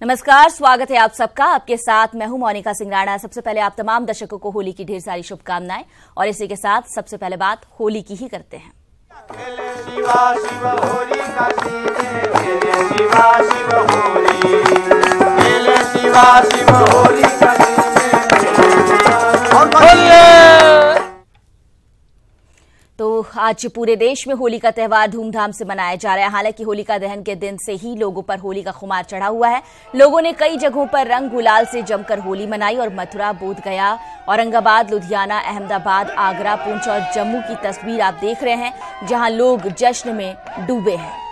नमस्कार, स्वागत है आप सबका। आपके साथ मैं हूं मोनिका सिंह राणा। सबसे पहले आप तमाम दर्शकों को होली की ढेर सारी शुभकामनाएं और इसी के साथ सबसे पहले बात होली की ही करते हैं। तो आज पूरे देश में होली का त्यौहार धूमधाम से मनाया जा रहा है। हालांकि होलिका दहन के दिन से ही लोगों पर होली का खुमार चढ़ा हुआ है। लोगों ने कई जगहों पर रंग गुलाल से जमकर होली मनाई और मथुरा, बोधगया, औरंगाबाद, लुधियाना, अहमदाबाद, आगरा, पुंछ और जम्मू की तस्वीर आप देख रहे हैं, जहां लोग जश्न में डूबे हैं।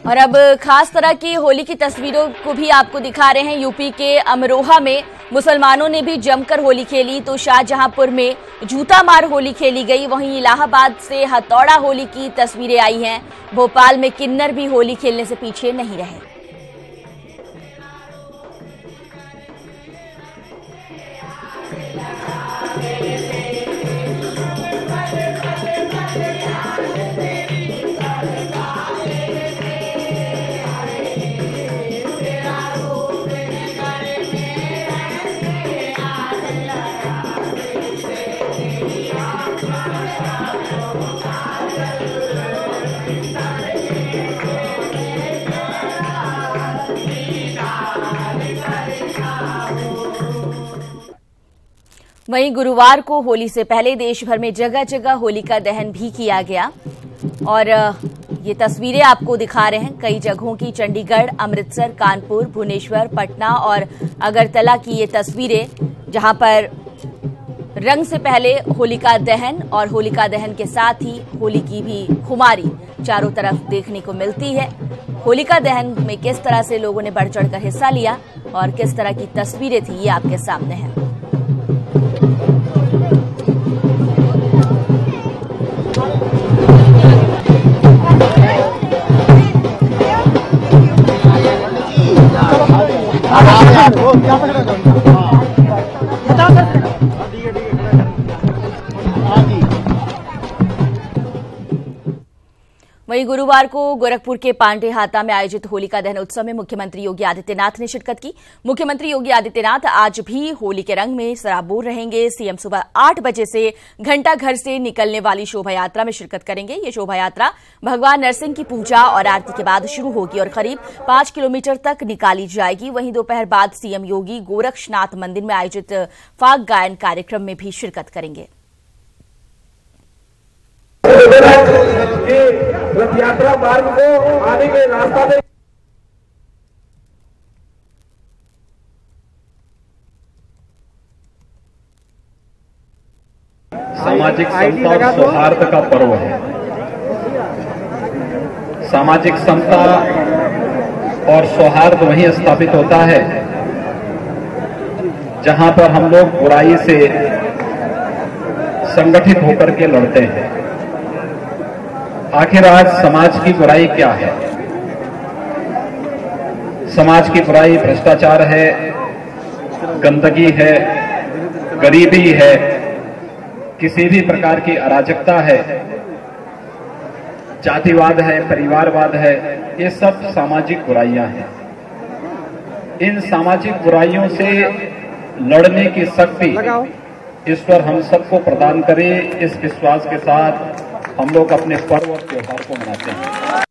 और अब खास तरह की होली की तस्वीरों को भी आपको दिखा रहे हैं। यूपी के अमरोहा में मुसलमानों ने भी जमकर होली खेली, तो शाहजहांपुर में जूता मार होली खेली गई। वहीं इलाहाबाद से हथौड़ा होली की तस्वीरें आई हैं। भोपाल में किन्नर भी होली खेलने से पीछे नहीं रहे। वहीं गुरुवार को होली से पहले देश भर में जगह जगह होली का दहन भी किया गया और ये तस्वीरें आपको दिखा रहे हैं कई जगहों की। चंडीगढ़, अमृतसर, कानपुर, भुवनेश्वर, पटना और अगरतला की ये तस्वीरें, जहां पर रंग से पहले होलिका दहन और होलिका दहन के साथ ही होली की भी खुमारी चारों तरफ देखने को मिलती है। होलिका दहन में किस तरह से लोगों ने बढ़ चढ़कर हिस्सा लिया और किस तरह की तस्वीरें थी, ये आपके सामने है। वहीं गुरुवार को गोरखपुर के पांडेहाता में आयोजित होलिका दहन उत्सव में मुख्यमंत्री योगी आदित्यनाथ ने शिरकत की। मुख्यमंत्री योगी आदित्यनाथ आज भी होली के रंग में सराबोर रहेंगे। सीएम सुबह 8 बजे से घंटा घर से निकलने वाली शोभा यात्रा में शिरकत करेंगे। ये शोभा यात्रा भगवान नरसिंह की पूजा और आरती के बाद शुरू होगी और करीब 5 किलोमीटर तक निकाली जाएगी। वहीं दोपहर बाद सीएम योगी गोरक्षनाथ मंदिर में आयोजित फाग गायन कार्यक्रम में भी शिरकत करेंगे। रथ यात्रा मार्ग को आने के रास्ता में सामाजिक समता और सौहार्द का पर्व है। सामाजिक समता और सौहार्द वहीं स्थापित होता है जहां पर हम लोग बुराई से संगठित होकर के लड़ते हैं। आखिर आज समाज की बुराई क्या है? समाज की बुराई भ्रष्टाचार है, गंदगी है, गरीबी है, किसी भी प्रकार की अराजकता है, जातिवाद है, परिवारवाद है। ये सब सामाजिक बुराइयां हैं। इन सामाजिक बुराइयों से लड़ने की शक्ति ईश्वर हम सबको प्रदान करे, इस विश्वास के साथ हम लोग अपने पर्व और त्योहार को मनाते हैं।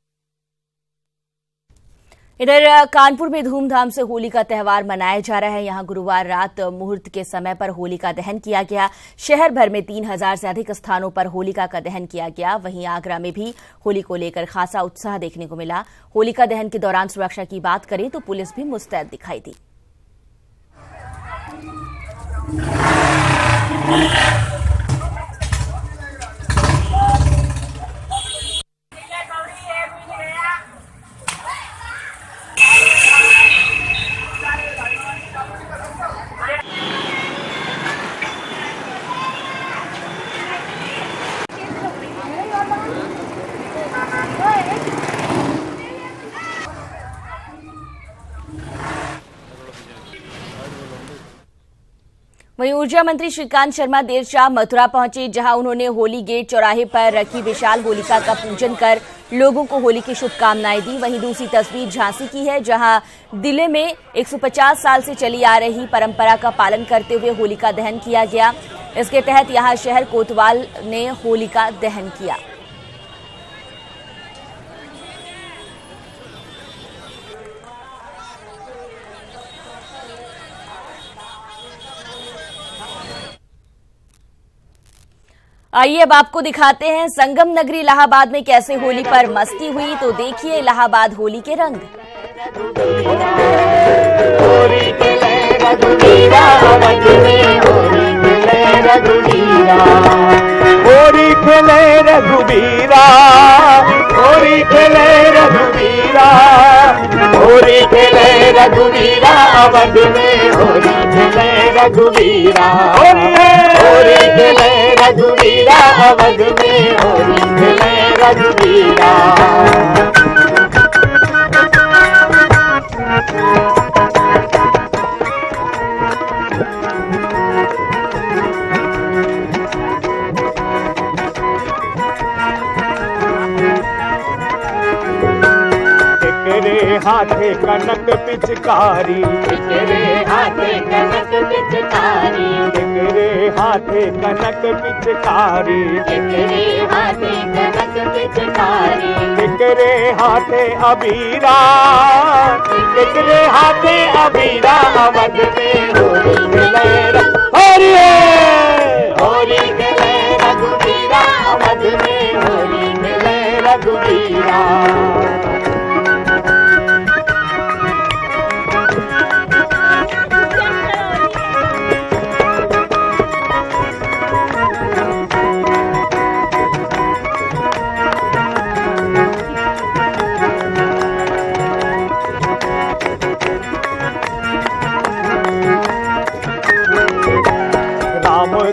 इधर कानपुर में धूमधाम से होली का त्यौहार मनाया जा रहा है। यहां गुरुवार रात मुहूर्त के समय पर होली का दहन किया गया। शहर भर में 3000 से अधिक स्थानों पर होलिका का दहन किया गया। वहीं आगरा में भी होली को लेकर खासा उत्साह देखने को मिला। होलिका दहन के दौरान सुरक्षा की बात करें तो पुलिस भी मुस्तैद दिखाई दी। वहीं ऊर्जा मंत्री श्रीकांत शर्मा देर शाम मथुरा पहुंचे, जहां उन्होंने होली गेट चौराहे पर रखी विशाल होलिका का पूजन कर लोगों को होली की शुभकामनाएं दी। वहीं दूसरी तस्वीर झांसी की है, जहां दिल्ली में 150 साल से चली आ रही परंपरा का पालन करते हुए होलिका दहन किया गया। इसके तहत यहां शहर कोतवाल ने होलिका दहन किया। आइए अब आपको दिखाते हैं संगम नगरी इलाहाबाद में कैसे होली पर मस्ती हुई। तो देखिए इलाहाबाद होली के रंग। होली खेले रघुवीरा, होली खेले रघुवीरा, होली खेले रघुवीरा, होली खेले रघुवीरा, अवध में होली खेले रघुवीरा, होली खेले रघुवीरा, अवध में होली खेले रघुवीरा। हाथे कनक पिचकारी, तेरे हाथे कनक पिचकारी, तेरे हाथे कनक पिचकारी, तेरे हाथे कनक पिचकारी, तेरे हाथे अबीरा, तेरे हाथे अबीरा, अवध में होली खेले होली खेले रघुवीरा, अवध में होली खेले रघुवीरा।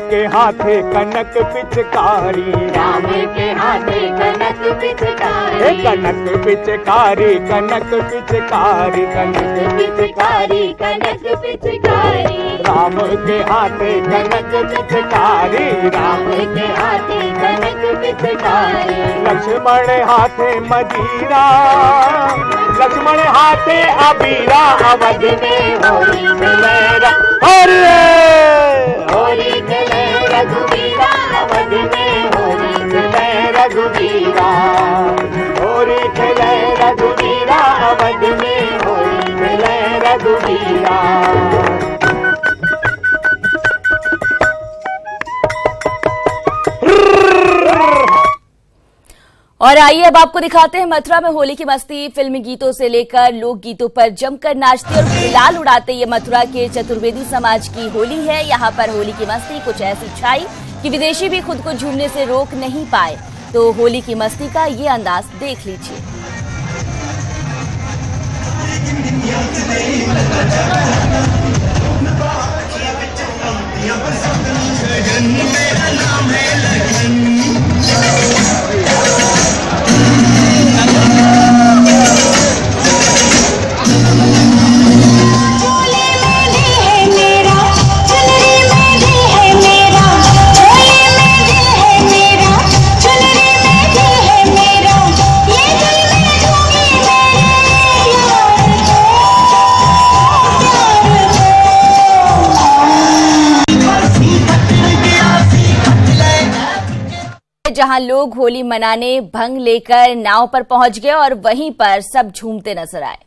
के हाथे कनक पिचकारी, राम के हाथे कनक पिचकारी, कनक पिचकारी, कनक पिचकारी, कनक पिचकारी, कनक पिचकारी, राम के हाथे कनक पिचकारी, राम के हाथे कनक पिचकारी, लक्ष्मण हाथे मजीरा, लक्ष्मण हाथे अबीरा, अवध में होली खेले होली खेले रघुवीरा, अवध में होली खेले रघुवीरा, होली खेले रघुवीरा, अवध में होली खेले रघुवीरा। और आइए अब आपको दिखाते हैं मथुरा में होली की मस्ती। फिल्मी गीतों से लेकर लोक गीतों पर जमकर नाचते और गुलाल उड़ाते ये मथुरा के चतुर्वेदी समाज की होली है। यहाँ पर होली की मस्ती कुछ ऐसी छाई कि विदेशी भी खुद को झूमने से रोक नहीं पाए। तो होली की मस्ती का ये अंदाज देख लीजिए। जहां लोग होली मनाने भंग लेकर नाव पर पहुंच गए और वहीं पर सब झूमते नजर आए।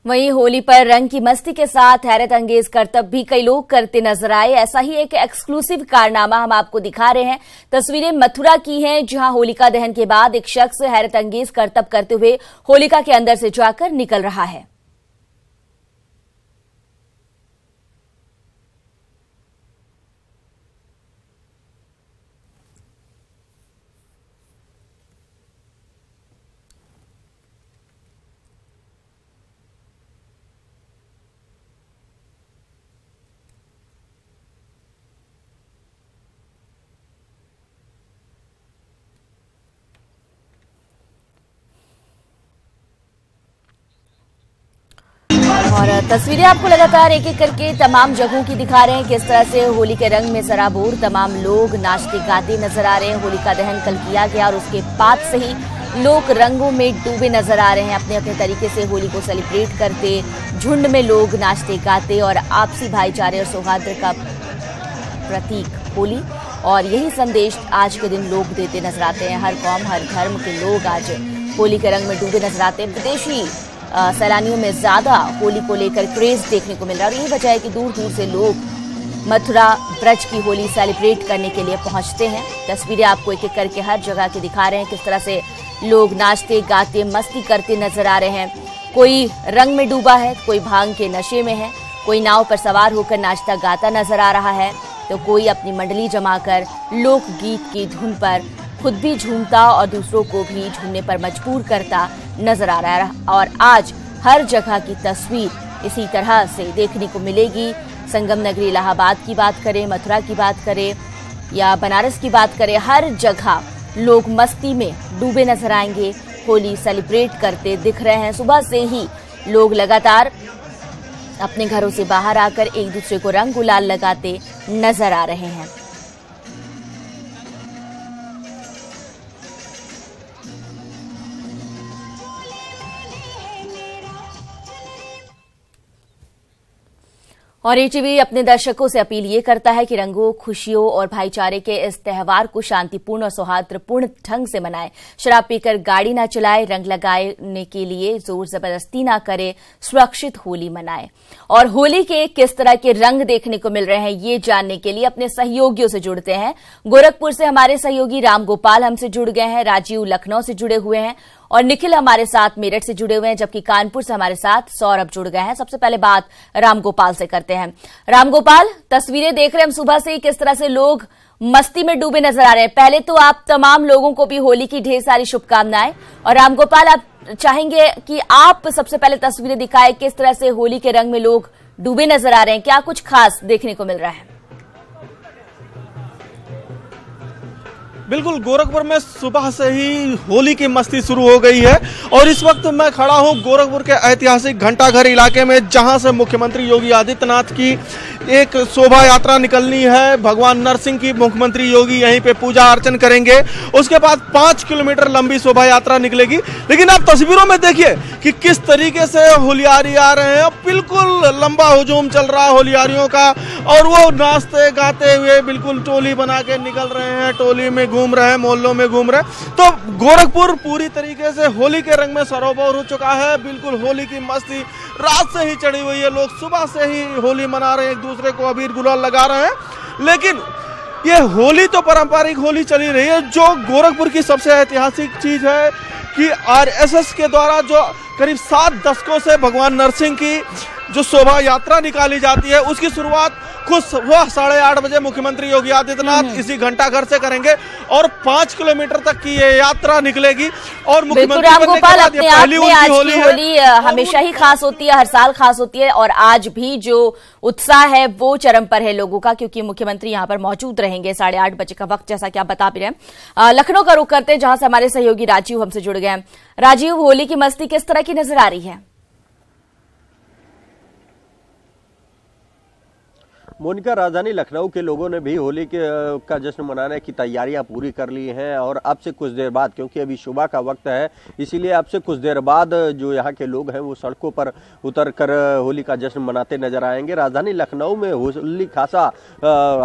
वहीं होली पर रंग की मस्ती के साथ हैरत अंगेज करतब भी कई लोग करते नजर आए। ऐसा ही एक एक्सक्लूसिव कारनामा हम आपको दिखा रहे हैं। तस्वीरें मथुरा की हैं, जहां होलिका दहन के बाद एक शख्स हैरत अंगेज करतब करते हुए होलिका के अंदर से जाकर निकल रहा है। और तस्वीरें आपको लगातार एक एक करके तमाम जगहों की दिखा रहे हैं, किस तरह से होली के रंग में सराबोर तमाम लोग नाचते गाते नजर आ रहे हैं। होलिका दहन कल किया गया और उसके बाद से ही लोग रंगों में डूबे नजर आ रहे हैं, अपने अपने तरीके से होली को सेलिब्रेट करते। झुंड में लोग नाचते गाते और आपसी भाईचारे और सौहार्द का प्रतीक होली, और यही संदेश आज के दिन लोग देते नजर आते हैं। हर कौम हर धर्म के लोग आज होली के रंग में डूबे नजर आते हैं। विदेशी सैलानियों में ज्यादा होली को लेकर क्रेज देखने को मिल रहा है और यही वजह है कि दूर दूर से लोग मथुरा ब्रज की होली सेलिब्रेट करने के लिए पहुंचते हैं। तस्वीरें आपको एक एक करके हर जगह की दिखा रहे हैं, किस तरह से लोग नाचते गाते मस्ती करते नजर आ रहे हैं। कोई रंग में डूबा है, कोई भांग के नशे में है, कोई नाव पर सवार होकर नाचता गाता नजर आ रहा है, तो कोई अपनी मंडली जमाकर लोकगीत की धुन पर खुद भी झूमता और दूसरों को भी झूमने पर मजबूर करता नजर आ रहा है। और आज हर जगह की तस्वीर इसी तरह से देखने को मिलेगी। संगम नगरी इलाहाबाद की बात करें, मथुरा की बात करें या बनारस की बात करें, हर जगह लोग मस्ती में डूबे नजर आएंगे, होली सेलिब्रेट करते दिख रहे हैं। सुबह से ही लोग लगातार अपने घरों से बाहर आकर एक दूसरे को रंग गुलाल लगाते नजर आ रहे हैं। और एटीवी अपने दर्शकों से अपील ये करता है कि रंगों, खुशियों और भाईचारे के इस त्योहार को शांतिपूर्ण और सौहार्दपूर्ण ढंग से मनाएं। शराब पीकर गाड़ी ना चलाएं, रंग लगाने के लिए जोर जबरदस्ती ना करें, सुरक्षित होली मनाएं। और होली के किस तरह के रंग देखने को मिल रहे हैं, ये जानने के लिए अपने सहयोगियों से जुड़ते हैं। गोरखपुर से हमारे सहयोगी राम गोपाल हमसे जुड़ गए हैं, राजीव लखनऊ से जुड़े हुए हैं और निखिल हमारे साथ मेरठ से जुड़े हुए हैं, जबकि कानपुर से हमारे साथ सौरभ जुड़ गए हैं। सबसे पहले बात राम गोपाल से करते हैं। राम गोपाल, तस्वीरें देख रहे हैं हम सुबह से ही, किस तरह से लोग मस्ती में डूबे नजर आ रहे हैं। पहले तो आप तमाम लोगों को भी होली की ढेर सारी शुभकामनाएं। और राम गोपाल, आप चाहेंगे कि आप सबसे पहले तस्वीरें दिखाएं, किस तरह से होली के रंग में लोग डूबे नजर आ रहे हैं, क्या कुछ खास देखने को मिल रहा है? बिल्कुल, गोरखपुर में सुबह से ही होली की मस्ती शुरू हो गई है और इस वक्त मैं खड़ा हूं गोरखपुर के ऐतिहासिक घंटाघर इलाके में, जहां से मुख्यमंत्री योगी आदित्यनाथ की एक शोभा यात्रा निकलनी है। भगवान नरसिंह की मुख्यमंत्री योगी यहीं पे पूजा अर्चन करेंगे, उसके बाद 5 किलोमीटर लंबी शोभा यात्रा निकलेगी। लेकिन आप तस्वीरों में देखिए कि किस तरीके से होलियारी आ रहे हैं। बिल्कुल लंबा हुजूम चल रहा है होलियारियों का और वो नाचते गाते हुए बिल्कुल टोली बना के निकल रहे हैं, टोली में घूम रहे हैं, मोहल्लों में घूम रहे हैं। तो गोरखपुर पूरी तरीके से होली के रंग में सरोवर हो चुका है। बिल्कुल होली की मस्ती रात से ही चढ़ी हुई है, लोग सुबह से ही होली मना रहे हैं, एक दूसरे को अबीर गुलाल लगा रहे हैं। लेकिन ये होली तो पारंपरिक होली चली रही है। जो गोरखपुर की सबसे ऐतिहासिक चीज है कि आरएसएस के द्वारा जो करीब 7 दशकों से भगवान नरसिंह की जो शोभा यात्रा निकाली जाती है, उसकी शुरुआत खुद सुबह 8:30 बजे मुख्यमंत्री योगी आदित्यनाथ इसी घंटाघर से करेंगे और 5 किलोमीटर तक की ये यात्रा निकलेगी। और मुख्यमंत्री राम गोपाल, अपने आप में आज की होली हमेशा ही खास होती है, हर साल खास होती है और आज भी जो उत्साह है वो चरम पर है लोगों का, क्योंकि मुख्यमंत्री यहाँ पर मौजूद रहेंगे 8:30 बजे का वक्त, जैसा कि आप बता भी रहे हैं। लखनऊ का रुख करते हैं, जहां से हमारे सहयोगी राजीव हमसे जुड़ गए हैं। राजीव, होली की मस्ती किस तरह की नजर आ रही है? मोनिका, राजधानी लखनऊ के लोगों ने भी होली का जश्न मनाने की तैयारियां पूरी कर ली हैं और अब से कुछ देर बाद, क्योंकि अभी सुबह का वक्त है, इसीलिए अब से कुछ देर बाद जो यहाँ के लोग हैं वो सड़कों पर उतरकर होली का जश्न मनाते नजर आएंगे। राजधानी लखनऊ में होली खासा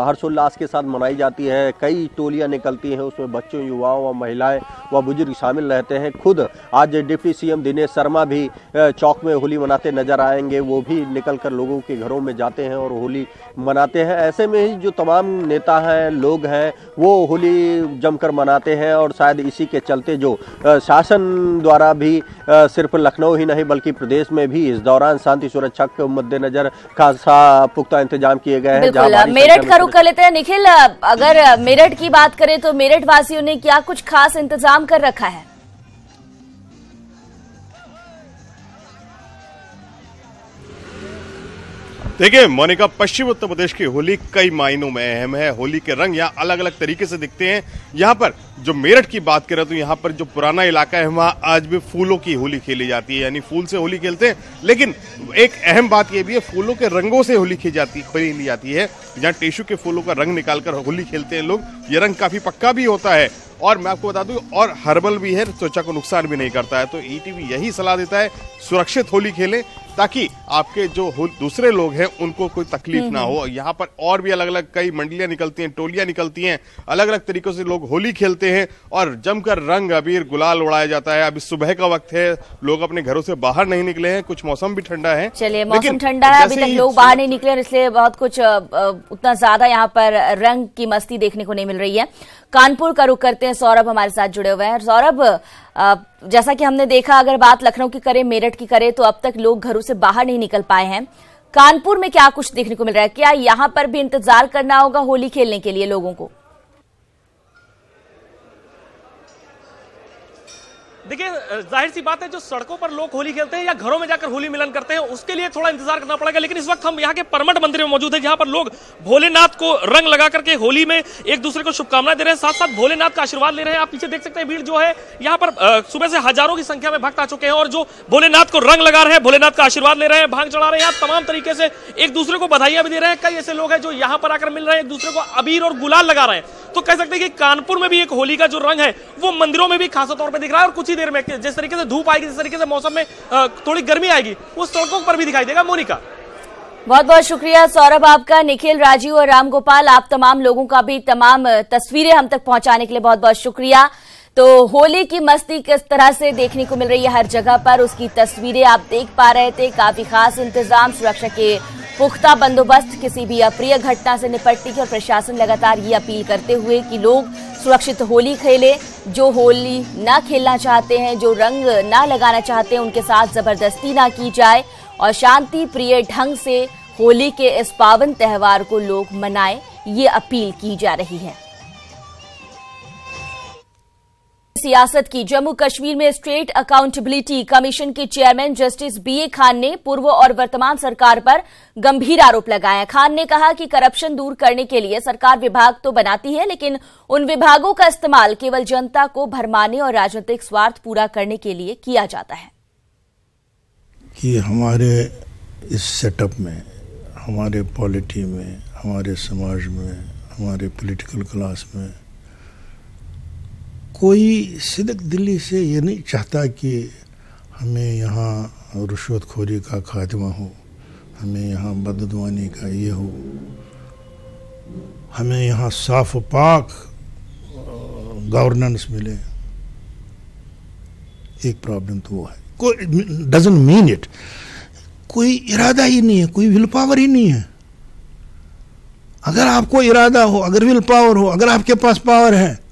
हर्षोल्लास के साथ मनाई जाती है। कई टोलियाँ निकलती हैं, उसमें बच्चों, युवाओं व महिलाएँ व बुजुर्ग शामिल रहते हैं। खुद आज डिप्टी सीएम दिनेश शर्मा भी चौक में होली मनाते नजर आएंगे। वो भी निकल कर लोगों के घरों में जाते हैं और होली मनाते हैं। ऐसे में ही जो तमाम नेता हैं, लोग हैं, वो होली जमकर मनाते हैं और शायद इसी के चलते जो शासन द्वारा भी सिर्फ लखनऊ ही नहीं बल्कि प्रदेश में भी इस दौरान शांति सुरक्षा के मद्देनजर खासा पुख्ता इंतजाम किए गए हैं। मेरठ का रुख कर लेते हैं निखिल, अगर मेरठ की बात करें तो मेरठ वासियों ने क्या कुछ खास इंतजाम कर रखा है? देखिए मोनिका, पश्चिम उत्तर प्रदेश की होली कई मायनों में अहम है। होली के रंग यहाँ अलग अलग तरीके से दिखते हैं। यहाँ पर जो मेरठ की बात करें तो यहाँ पर जो पुराना इलाका है वहाँ आज भी फूलों की होली खेली जाती है, यानी फूल से होली खेलते हैं। लेकिन एक अहम बात यह भी है, फूलों के रंगों से होली खेली जाती है। जहाँ टेशु के फूलों का रंग निकालकर होली खेलते हैं लोग। ये रंग काफी पक्का भी होता है और मैं आपको बता दूं और हर्बल भी है, त्वचा को नुकसान भी नहीं करता है। तो ईटीवी यही सलाह देता है, सुरक्षित होली खेलें ताकि आपके जो दूसरे लोग हैं उनको कोई तकलीफ ना हो। यहाँ पर और भी अलग अलग कई मंडलियां निकलती हैं, टोलियां निकलती हैं, अलग अलग तरीकों से लोग होली खेलते हैं और जमकर रंग अबीर गुलाल उड़ाया जाता है। अभी सुबह का वक्त है, लोग अपने घरों से बाहर नहीं निकले हैं, कुछ मौसम भी ठंडा है। चलिए, मौसम ठंडा है, अभी तक लोग बाहर नहीं निकले और इसलिए बहुत कुछ उतना ज्यादा यहाँ पर रंग की मस्ती देखने को नहीं मिल रही है। कानपुर का रुख करते हैं, सौरभ हमारे साथ जुड़े हुए हैं। सौरभ, जैसा कि हमने देखा, अगर बात लखनऊ की करें, मेरठ की करें, तो अब तक लोग घरों से बाहर नहीं निकल पाए हैं। कानपुर में क्या कुछ देखने को मिल रहा है? क्या यहां पर भी इंतजार करना होगा होली खेलने के लिए लोगों को? देखिए, जाहिर सी बात है, जो सड़कों पर लोग होली खेलते हैं या घरों में जाकर होली मिलन करते हैं उसके लिए थोड़ा इंतजार करना पड़ेगा। लेकिन इस वक्त हम यहाँ के परमठ मंदिर में मौजूद हैं, जहाँ पर लोग भोलेनाथ को रंग लगा करके होली में एक दूसरे को शुभकामनाएं दे रहे हैं, साथ साथ भोलेनाथ का आशीर्वाद ले रहे हैं। आप पीछे देख सकते हैं, भीड़ जो है यहाँ पर सुबह से हजारों की संख्या में भक्त आ चुके हैं और जो भोलेनाथ को रंग लगा रहे हैं, भोलेनाथ का आशीर्वाद ले रहे हैं, भांग चढ़ा रहे हैं, तमाम तरीके से एक दूसरे को बधाइयां भी दे रहे हैं। कई ऐसे लोग हैं जो यहाँ पर आकर मिल रहे हैं, एक दूसरे को अबीर और गुलाल लगा रहे हैं। तो कह सकते हैं कि कानपुर में भी एक होली का जो रंग है वो मंदिरों में भी खासा तौर पर दिख रहा है और कुछ ही देर में जिस तरीके से धूप आएगी, जिस तरीके से मौसम में थोड़ी गर्मी आएगी, वो सड़कों पर भी दिखाई देगा। मोनिका, बहुत बहुत शुक्रिया सौरभ आपका। निखिल, राजीव और रामगोपाल, आप तमाम लोगों का भी तमाम तस्वीरें हम तक पहुंचाने के लिए बहुत बहुत शुक्रिया। तो होली की मस्ती किस तरह से देखने को मिल रही है हर जगह पर, उसकी तस्वीरें आप देख पा रहे थे। काफी खास इंतजाम, सुरक्षा के पुख्ता बंदोबस्त, किसी भी अप्रिय घटना से निपटने की और प्रशासन लगातार ये अपील करते हुए कि लोग सुरक्षित होली खेले। जो होली ना खेलना चाहते हैं, जो रंग ना लगाना चाहते हैं, उनके साथ जबरदस्ती ना की जाए और शांति प्रिय ढंग से होली के इस पावन त्योहार को लोग मनाएं, ये अपील की जा रही है। सियासत की, जम्मू कश्मीर में स्टेट अकाउंटेबिलिटी कमीशन के चेयरमैन जस्टिस बीए खान ने पूर्व और वर्तमान सरकार पर गंभीर आरोप लगाया। खान ने कहा कि करप्शन दूर करने के लिए सरकार विभाग तो बनाती है, लेकिन उन विभागों का इस्तेमाल केवल जनता को भरमाने और राजनीतिक स्वार्थ पूरा करने के लिए किया जाता है। कि हमारे इस सेटअप में, हमारे पॉलिटी में, हमारे समाज में, हमारे पॉलिटिकल क्लास में कोई सिदक दिली से ये नहीं चाहता कि हमें यहाँ रुश्वतखोरी का खात्मा हो, हमें यहाँ बददुआनी का ये हो, हमें यहाँ साफ पाक गवर्नेंस मिले। एक प्रॉब्लम तो वो है, कोई डजंट मीन इट, कोई इरादा ही नहीं है, कोई विल पावर ही नहीं है। अगर आपको इरादा हो, अगर विल पावर हो, अगर आपके पास पावर है,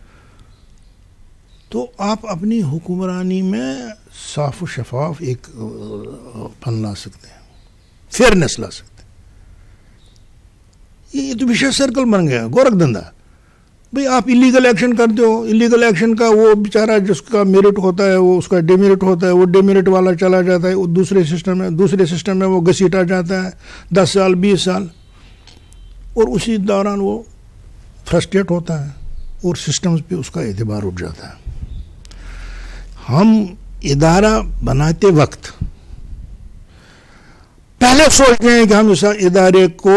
तो आप अपनी हुक्मरानी में साफ शफाफ एक फन ला सकते हैं, फेयरनेस ला सकते हैं। ये तो विशेष सर्कल बन गया, गोरख धंधा। भाई आप इलीगल एक्शन करते हो, इलीगल एक्शन का वो बेचारा जिसका मेरिट होता है वो उसका डेमेरिट होता है, वो डेमेरिट वाला चला जाता है वो दूसरे सिस्टम में वो घसीटा जाता है 10 साल 20 साल, और उसी दौरान वो फ्रस्ट्रेट होता है और सिस्टम्स पे उसका एतबार उठ जाता है। हम इदारा बनाते वक्त पहले सोचते हैं कि हम इस इदारे को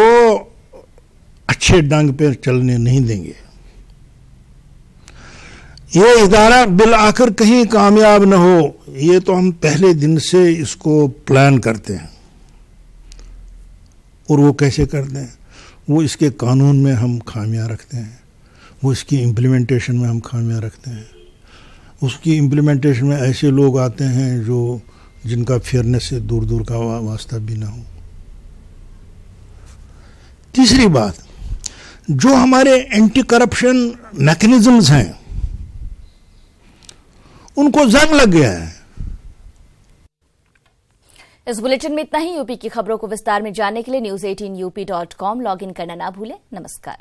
अच्छे ढंग पर चलने नहीं देंगे। ये इदारा बिल आखिर कहीं कामयाब न हो, ये तो हम पहले दिन से इसको प्लान करते हैं। और वो कैसे करते हैं? वो इसके कानून में हम खामियां रखते हैं, वो इसकी इम्प्लीमेंटेशन में हम खामियां रखते हैं। उसकी इम्प्लीमेंटेशन में ऐसे लोग आते हैं जो जिनका फेयरनेस से दूर दूर का वास्ता भी ना हो। तीसरी बात, जो हमारे एंटी करप्शन मैकेनिज्म्स हैं उनको जंग लग गया है। इस बुलेटिन में इतना ही। यूपी की खबरों को विस्तार में जानने के लिए news18up.com लॉग इन करना ना भूलें। नमस्कार।